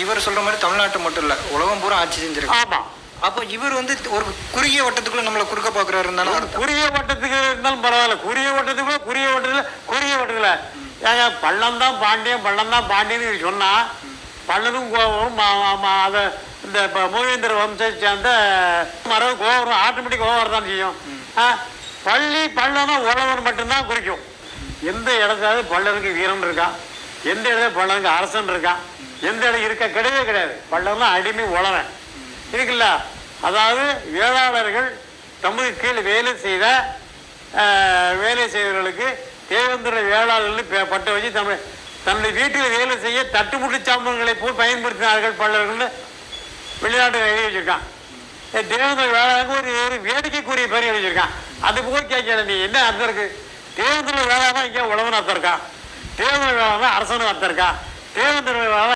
இவர் சொல்ற மாதிரி தமிழ்நாட்டு மட்டும் இல்ல உலகம் பூரா ஆட்சி செஞ்சிருக்கு. ஆமா. அப்போ இவர் வந்து ஒரு குறுகிய வட்டத்துக்குள்ள நம்மளை குறுக்க பாக்குறாரு இருந்தாலும் குறுகிய வட்டத்துக்கு இருந்தாலும் பரவாயில்ல. குறுகிய வட்டத்துல ஏங்க பள்ளம் தான் பாண்டியன்னு சொன்னா பள்ளனும் கோவரும் அதை இந்த மூவேந்தர் வம்சத்தை சேர்ந்த மரம் கோவரம் ஆட்டோமேட்டிக் கோவரம் தான் செய்யும். பள்ளனா உழவன் மட்டும்தான் குறிக்கும். எந்த இடத்தாவது பள்ளனுக்கு வீரன் இருக்கா, எந்த இடத்துல பள்ளனுக்கு அரசன் இருக்கா, எந்த இடம் இருக்கா? கிடையாது. பள்ளம்னா அடிமை உழவன் இருக்குல்ல. அதாவது வேளாளர்கள் தமது கீழ் வேலை செய்தவர்களுக்கு தேவேந்திர வேளாளர்கள் பட்ட வச்சு தன்னுடைய வீட்டில் வேலை செய்ய தட்டுமுட்டு சாம்பல்களை போல் பயன்படுத்தினார்கள் பல்லவர்கள் வெளிநாட்டு எழுதி வச்சிருக்கான். தேவேந்திர வேளாளருக்கு ஒரு வேடிக்கைக்குரிய பேர் எழுதி வச்சிருக்கான். அது போய் கேட்கல, நீ என்ன அர்த்தம் இருக்கு? தேவேந்திர வேளாளா இங்கே உழவன் அர்த்தம் இருக்கா? தேவேந்திர வேளாளா அரசனு அர்த்தம் இருக்கா? தேவேந்திர வேளாளா